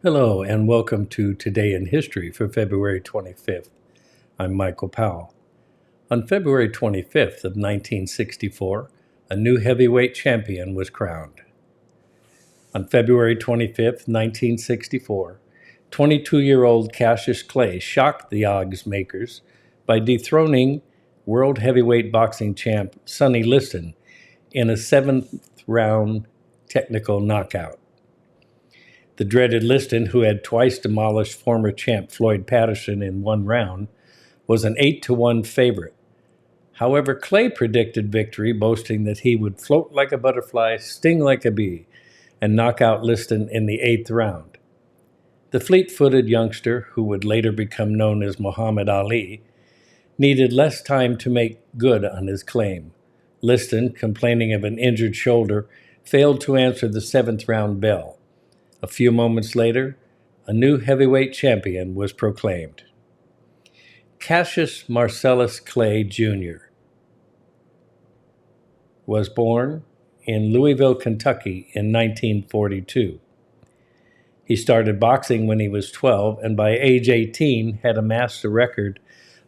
Hello and welcome to Today in History for February 25th. I'm Michael Powell. On February 25th of 1964, a new heavyweight champion was crowned. On February 25th, 1964, 22-year-old Cassius Clay shocked the odds makers by dethroning world heavyweight boxing champ Sonny Liston in a seventh-round technical knockout. The dreaded Liston, who had twice demolished former champ Floyd Patterson in one round, was an 8-1 favorite. However, Clay predicted victory, boasting that he would float like a butterfly, sting like a bee, and knock out Liston in the 8th round. The fleet-footed youngster, who would later become known as Muhammad Ali, needed less time to make good on his claim. Liston, complaining of an injured shoulder, failed to answer the 7th round bell. A few moments later, a new heavyweight champion was proclaimed. Cassius Marcellus Clay, Jr. was born in Louisville, Kentucky in 1942. He started boxing when he was 12 and by age 18 had amassed a record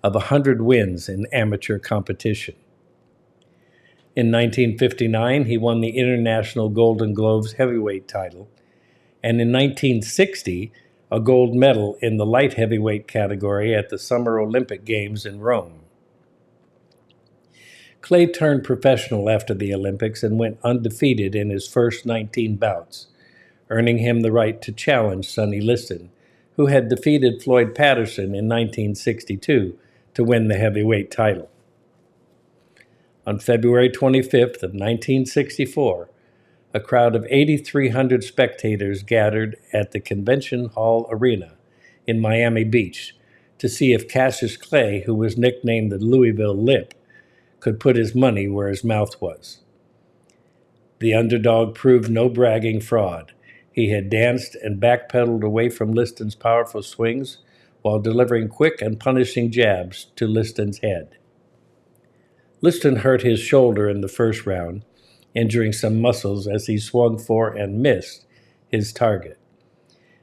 of 100 wins in amateur competition. In 1959, he won the International Golden Gloves heavyweight title, and in 1960, a gold medal in the light heavyweight category at the Summer Olympic Games in Rome. Clay turned professional after the Olympics and went undefeated in his first 19 bouts, earning him the right to challenge Sonny Liston, who had defeated Floyd Patterson in 1962 to win the heavyweight title. On February 25th of 1964, a crowd of 8,300 spectators gathered at the Convention Hall Arena in Miami Beach to see if Cassius Clay, who was nicknamed the Louisville Lip, could put his money where his mouth was. The underdog proved no bragging fraud. He had danced and backpedaled away from Liston's powerful swings while delivering quick and punishing jabs to Liston's head. Liston hurt his shoulder in the first round, injuring some muscles as he swung for and missed his target.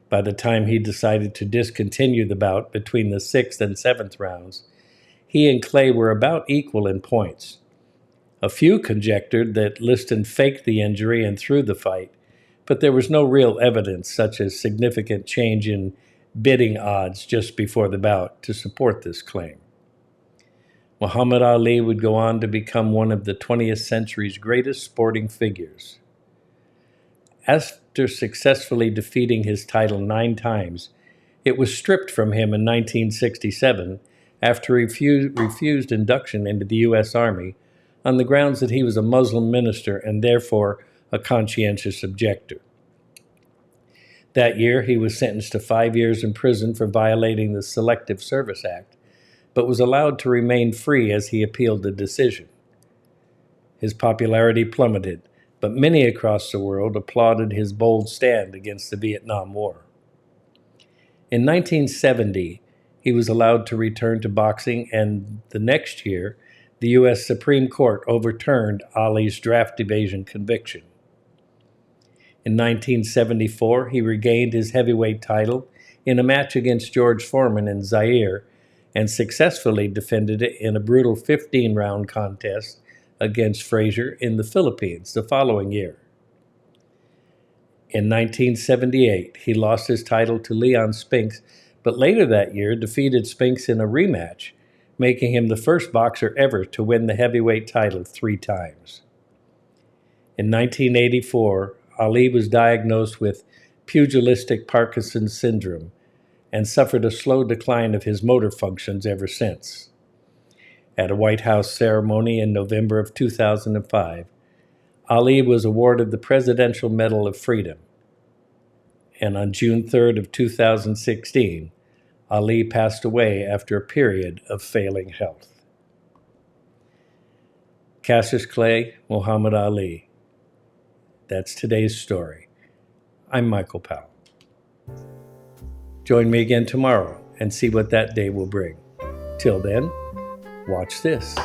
By the time he decided to discontinue the bout between the 6th and 7th rounds, he and Clay were about equal in points. A few conjectured that Liston faked the injury and threw the fight, but there was no real evidence, such as significant change in bidding odds just before the bout, to support this claim. Muhammad Ali would go on to become one of the 20th century's greatest sporting figures. After successfully defeating his title 9 times, it was stripped from him in 1967 after he refused induction into the U.S. Army on the grounds that he was a Muslim minister and therefore a conscientious objector. That year, he was sentenced to 5 years in prison for violating the Selective Service Act, but was allowed to remain free as he appealed the decision. His popularity plummeted, but many across the world applauded his bold stand against the Vietnam War. In 1970, he was allowed to return to boxing, and the next year, the U.S. Supreme Court overturned Ali's draft evasion conviction. In 1974, he regained his heavyweight title in a match against George Foreman in Zaire and successfully defended it in a brutal 15-round contest against Frazier in the Philippines the following year. In 1978, he lost his title to Leon Spinks, but later that year defeated Spinks in a rematch, making him the first boxer ever to win the heavyweight title 3 times. In 1984, Ali was diagnosed with pugilistic Parkinson's syndrome and suffered a slow decline of his motor functions ever since. At a White House ceremony in November of 2005, Ali was awarded the Presidential Medal of Freedom. And on June 3rd of 2016, Ali passed away after a period of failing health. Cassius Clay, Muhammad Ali. That's today's story. I'm Michael Powell. Join me again tomorrow and see what that day will bring. Till then, watch this.